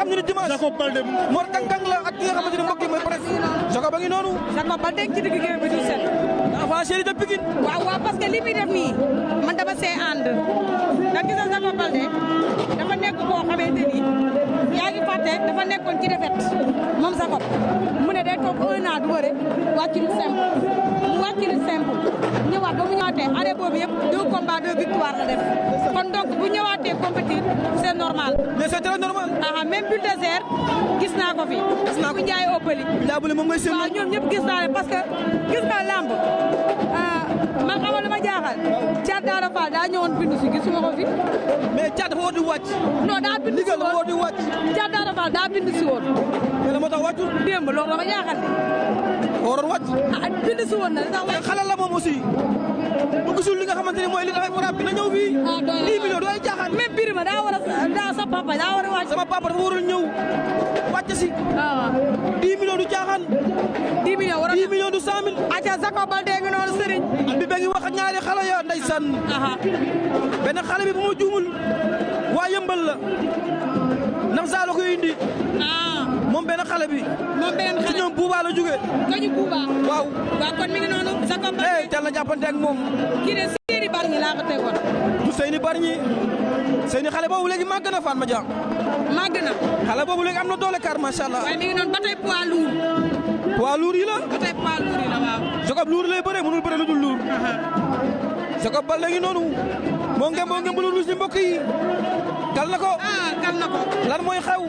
xam ne ni dimanche Jacob Baldé Mor Kang la ak ki nga xamante ni mbokk yi mooy presse Jacob ba ngi noonu. Jacob Baldé ci digg géew bi du set. avant chéri de Pikine. waaw parce que li muy def nii man dama see ànd ndax gis nga Jacob Baldé dafa nekk koo xamante ni yaa ngi fàtte dafa nekkoon ci défaite moom Jacob mu ne day toog 1 an du bëre wàcc lu simple mu wàcc lu simple ñëwaat ba mu ñëwaatee année boobu yëpp 2 combats 2 victoires la def kon donc bu ñëwaatee compétir c'est normal. mais c'est très normal. même Bulldozer gis naa ko fi. gis naa ko bu Ndiaye Opali. Ndiaye moom mooy seen. waaw ñoom ñëpp gis naa leen parce que gis nga lamb man xamal lu ma jaaxal. Thiat Daara Fall daa ñëwoon bindu si gisuma ko fi. mais Thiat dafa war di wàcc. non daa bindu si woon dafa war di wàcc. Thiat Daara Fall daa bindu si woon. mais la moo tax wàccul. démb loolu dama jaaxal de. waroon wàcc. bindu si woon na li tax wàcc. xalal la moom aussi. bu gisul li nga xamante ni mooy li dafay frappe dina ñëw fii. 10 millions du ay jaaxaan. même Birima daa war a daa sa papa daa war a wàcc. sama papa dafa warul ñëw wàcc si. waaw 10 millions du jaaxaan. 10 millions waroon 10 millions du 100 000. aca Jacob Baldé ngi noonu Serigne. bi ba ngi wax ak ñaari xale ya ndeysaan. benn xale bi bu ma juumul waa yëmbal la ndax saa la koy indi. moom benn xale bi. moom benn xale ci ñoom Buuba la jóge. kañu Buuba. waaw. waaw kon mi ngi noonu Jacob Baldé. teel na jàppante ak moom. kii de Seyni Bargny laa ko tegoon. du Seyni Bargny. Seyni xale boobu léegi màgg na Fatma Dia. màgg na. xale boobu léegi am na doole kar macha allah. waaye mi ngi noonu ba tey poids lourd. poids lourd yi la. ba tey poids lourd yi la waaw. Jacob lourd lay bëree mënul bëree lu dul lourd. Jacob Baldé ngi noonu. moo ngi bëgg lu si mbokk yi. kal na ko. kal na ko. lan mooy xew.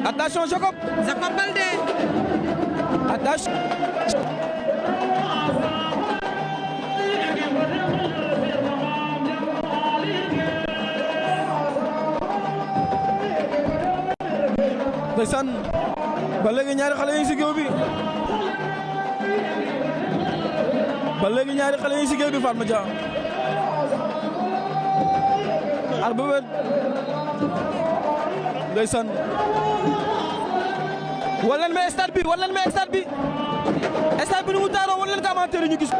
attention Jacob. Jacob Baldé. attention. ndeysaan ba léegi ñaari xale yi si géew bi ba léegi ñaari xale yi si géew bi Fatma Dia ar ba wet ndeysaan wan leen ma stade bi wan leen ma stade bi stade bi nu mu taaroo wan leen ko amateur yi ñu gis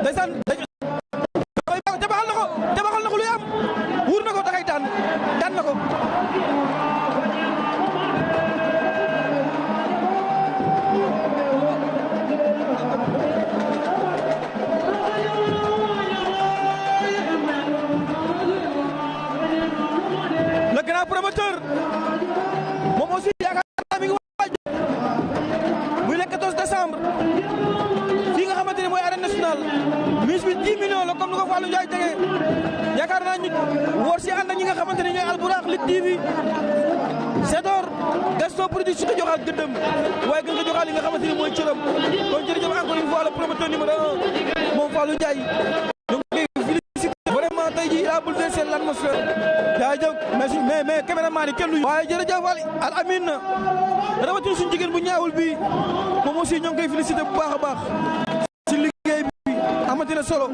ndeysaan jabaxal na ko luy am wuur na ko da kay daan na ko le grand promoteur moom aussi yaakaar naa mi ngi waaj muy le 14 décembre fii nga xamante ne mooy arène nationale mise bi 10 millions la comme ni ko Fallou Ndiaye tegee yaakaar naa ñu woor si ànd ak ñi nga xamante ne ñooy Albourakh Lutte TV Sedor Gaston Production ko joxaat gëddëm waaye gën ko joxaat li nga xamante ni mooy cëram kon jërëjëf encore une fois le promoteur numéro 1 moom Fallou Ndiaye ñu ngi koy félicité vraiment tey jii daa bul dee seen l'atmosphère jaajëf mais caméraman yi kenn du waaye jërëjëf Waly Al Amin rawatina suñu jigéen bu ñaawul bi moom aussi ñoo ngi koy félicité bu baax a baax ci liggéey bi amati na solo.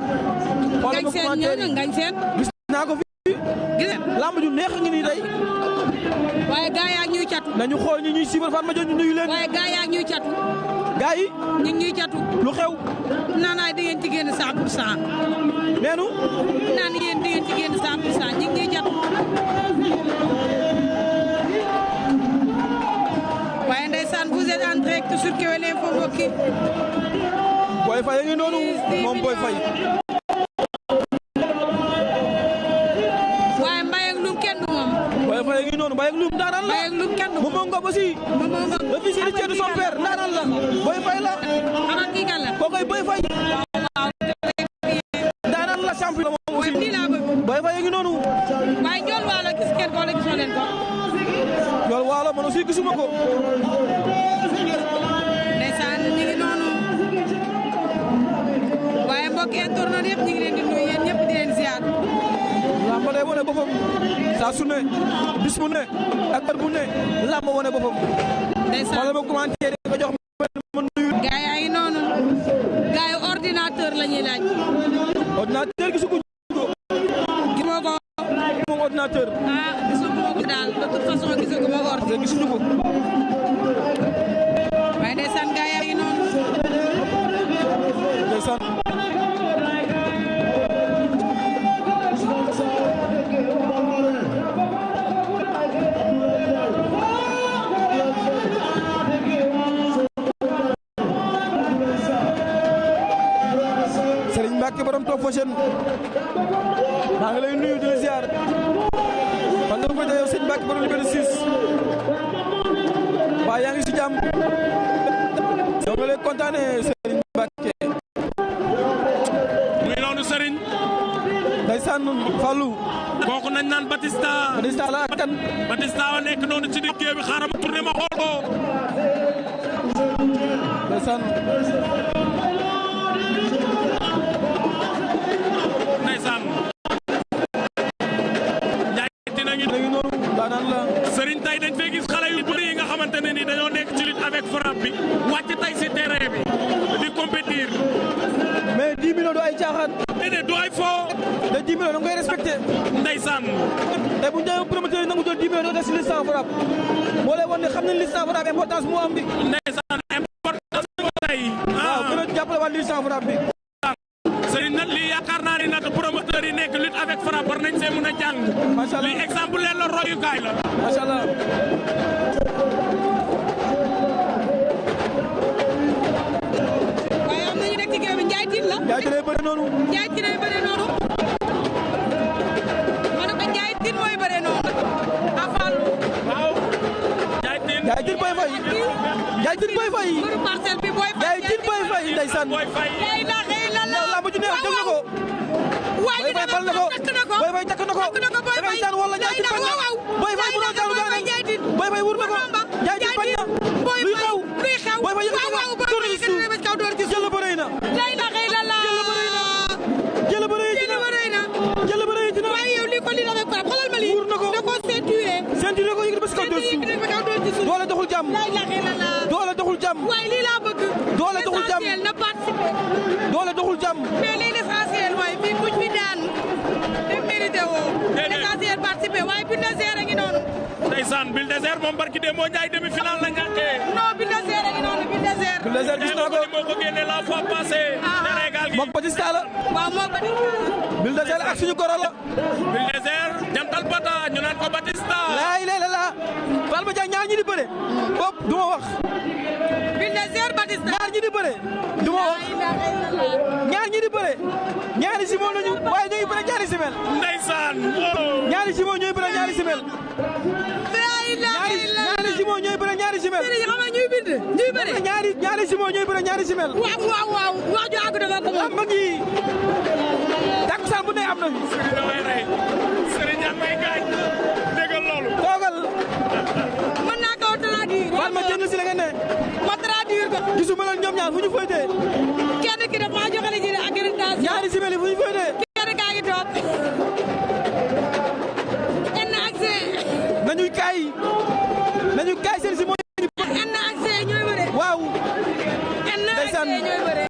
xoolal ma commentaire yi ngañ seen gis naa ko fi. gis ngeen lamb ju neex ngi nii tey. waaye gaa yaa ñuy catu. nañu xool ñi ñuy siibal Fatma Dia ñu nuyu leen. waaye gaa yaa ñuy catu. gaa yi. ñu ngi ñuy catu. lu xew. naan ay di ngeen ci génn 100%. neenu. naan yéen di ngeen ci génn 100% ñu ngi ñuy catu. waaye ndeysaan vous êtes en direct sur Kewel Info mbokk yi. Boy Faye ngi noonu moom Boy Faye. waaye Mbaye ak Loum kenn du moom. Boy Faye ngi noonu Mbaye ak Loum ndaanaan la. Mbaye ak Loum kenn du moom moom Ngom aussi. moom Ngom le fils héritier de son père ndaanaan la. Boy Faye la. xamal kii kan la. kookoy Boy Faye. ndaanaan la champion la moom aussi. lii laa bëgg. Boy Faye ngi noonu. waaye Ndiol Waalo gis ngeen ko wala gisoo leen ko. Ndiol Waalo man aussi gisuma ko. ndeysaan ñu ngi noonu. waaye mbokk internautes yëpp ñu ngi leen di nuyu yéen ñëpp di leen ziar. lamba day wane boppam saa su ne bis bu ne ak bër bu ne lamba wane boppam. ndeysaan wala ma commentaire yi nga jox ma nuyu. gaa yaa ngi noonu. gaa yi ordinateur la ñuy laaj. ordinateur gisaguñu ko. gisuma ko. moom ordinateur. gisuma ko daal de toute façon gisuma ko ordinateur. gisuñu ko. waaye ndeysaan gaa yaa ngi noonu. ndeysaan. Kane maa ngi lay nuyu di la ziar fan nga ko yow sëñ Mbacke borom Liberté 6 waaye yaa ngi si jàmm yow nga lay kontaane Serigne Mbacke muy noonu Serigne ndeysaan Fallou kooku nañ naan Batista la ak kan Batista wa nekk noonu ci digg bi xaaral ma tourné ma xool ko ndeysaan Serigne tey dañ fay gis xale yu bëri yi nga xamante ne ni dañoo nekk ci lutte avec frappe bi wàcc tey si terrain bi di compétir. mais 10 millions du ay caaxaan. déedéet du ay fo. te 10 millions da nga koy respecté. ndeysaan. te bu ñu demee promoteur yi nangu jël 10 millions doo des si lutte sans frappe moo lay wan ne xam nañ lutte sans frappe importance mu am bi. ndeysaan importance moo tey. waaw gën a jàppale waat lutte sans frappe bi. Serigne nag lii yaakaar naa ni nag promoteur yi nekk lutte avec frappe war nañ see mën a jàng. macha allah lii exemple leen la royukaay la. macha allah. waaye am nañu nekk ci géew bi Ndiaye Tine la. Ndiaye Tine lay bëre noonu. Ndiaye Tine lay bëre noonu. ma ne ko Ndiaye Tine mooy bëre noonu. Afal. waaw. Ndiaye Tine. Ndiaye Tine Boy Faye. Ndiaye Tine Boy Faye. mbëru parcelle bi Boy Faye. Ndiaye Tine Boy Faye ndeysaan. Boy Faye. Ndiaye la xëy la la. yow làmb ju neex jël na ko. waay Boy Faye bal na ko. Boy Faye takk na ko. takk na ko Boy da ngay Faye. daan wala Ndiaye Tine bañ na. Boy Faye mënoo daanu daanal. Boy Faye wur na ko. Ndiaye Tine bañ na. luy xew. luy xew. Boy Faye yëkkati waaw ko. Boy Faye yëkkati na kaw door ci suuf. jël ba rëy na. Ndiaye la xëy la la. jël ba rëy jël ba rëy na. jël ba rëy na. waaye yow lii ko lii la may faram xoolal ma lii. wur na ko. da koo ceinturé. ceinture ko yëkkati ba si kaw door suuf. yëkkati ba kaw door ci suuf. doole doxul jàmm. Ndiaye la xëy la la. doole doxul jàmm. waaye lii laa bëgg. doole doxul jàmm. l'essentiel na participer. doole doxul jàmm. mais lii l'essentiel mooy fii kuñ fi daan dem mérité woo. l'essentiel participer waaye Bulldozer a ngi noonu. ndeysaan Bulldozer moom barki de moo Ndiaye demi-finale la ñàkkee. non Bulldozer a ngi noonu Bulldozer. Bulldozer gis naa ko. moo ko génne la fois passée. Sénégal gi moom Batista la. waaw moo Batista. Bulldozer ak suñu goro la. Bulldozer jantal bata ñu naan ko Batista. laay lay la la. Falma Dia ñaar ñi di bëre. bopp du ma wax. Bulldozer Batista. ñaar ñi di bëre. du ma wax. ñaar ñi di bëre. ñaari simon lañu waaye ñooy bëre ñaari simel. ndeysaan. ñaari simon ñooy bëre ñaari simel. ñaari simon ñooy bëre ñaari simel. xam nga ñuy bind. ñuy bëre ñaari simon ñooy bëre ñaari simel. waaw wax ju àgg dafa ko moom. mag yi takkusaan bu ne am na. Serigne damay rey Serigne am may gaañ déggal loolu. toogal. mën naa koo traduire. Falma jënd si la nga ne. ma traduire ko. gisuma la ñoom ñaar fu ñu féetee. kenn ki dafa joxe la ci accréditation. ñaari simel yi fu ñu féetee.